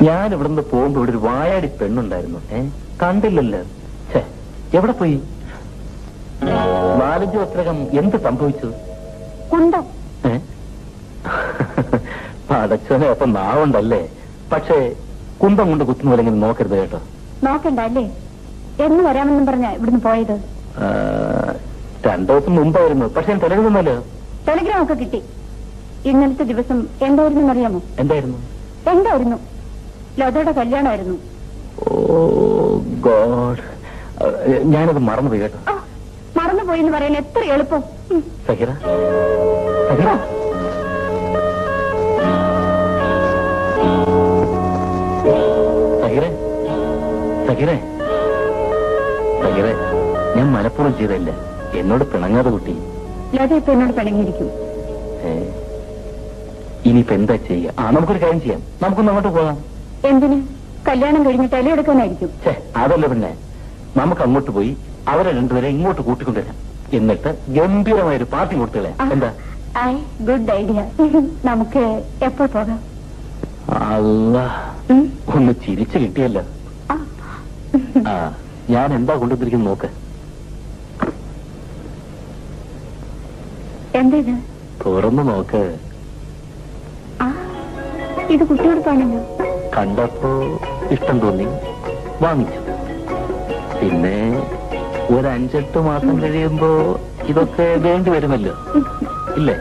ഞാൻ ഇവിടുന്ന് പോകുമ്പോ ഇവിടെ ഒരു വായാടി പെണ്ണുണ്ടായിരുന്നു. കണ്ടില്ലല്ലോ. എവിടെ പോയി? 4-5 വർഷത്തിനകം എന്ത് സംഭവിച്ചു? പടച്ചോനെ, അപ്പൊ നാവുണ്ടല്ലേ. പക്ഷേ കുന്തം കൊണ്ട് കുത്തുന്ന പോലെ ഇങ്ങനെ നോക്കരുത് കേട്ടോ. നോക്കണ്ടല്ലേ? എന്ന് വരാമെന്നും പറഞ്ഞ ഇവിടുന്ന് പോയത്? 2 ദിവസം മുമ്പായിരുന്നു. പക്ഷെ ഞാൻ ടെലഗ്രാമല്ലോ. ടെലഗ്രാം ഒക്കെ കിട്ടി. ഇന്നലത്തെ ദിവസം എന്തായിരുന്നു അറിയാമോ? എന്തായിരുന്നു? ലതയുടെ കല്യാണമായിരുന്നു. ഓ ഗോഡ്, ഞാനത് മറന്നുപോയി കേട്ടോ. മറന്നുപോയി എന്ന് പറയാൻ എത്ര എളുപ്പം. സഹിറ, സഹിറ, സഹിറേ, സഹിറേ, സഹിറേ, ഞാൻ മനഃപൂർവ്വം ചെയ്തല്ല. എന്നോട് പിണങ്ങാതെ കുട്ടി. ലത ഇപ്പൊ എന്നോട് പിണങ്ങിയിരിക്കും. ഇനിയിപ്പോ എന്താ ചെയ്യുക? നമുക്കൊരു കാര്യം ചെയ്യാം. നമുക്കൊന്ന് അങ്ങോട്ട് പോകാം. എന്തിന്? കല്യാണം കഴിഞ്ഞ് തലയെടുക്കാനായിരിക്കും. അതല്ല പിന്നെ, നമുക്ക് അങ്ങോട്ട് പോയി അവരെ രണ്ടുപേരെ ഇങ്ങോട്ട് കൂട്ടിക്കൊണ്ടുവരാം. എന്നിട്ട് ഗംഭീരമായൊരു പാർട്ടി കൊടുത്തേ. എന്താ? Good idea. നമുക്ക് എപ്പോൾ പോകാം? ഒന്ന് ചിരിച്ചു കിട്ടിയല്ലോ. ഞാൻ എന്താ കൊണ്ടുവന്നിരിക്കുന്നു നോക്ക്. എന്താ ഇത്? തുറന്നു നോക്ക്. ഇത് കുട്ടിയോടൊപ്പാണല്ലോ. കണ്ടപ്പോ ഇഷ്ടം തോന്നി, വാങ്ങിച്ചു. പിന്നെ ഒരു 5-8 മാസം കഴിയുമ്പോ ഇതൊക്കെ വേണ്ടി വരുമല്ലോ, ഇല്ലേ?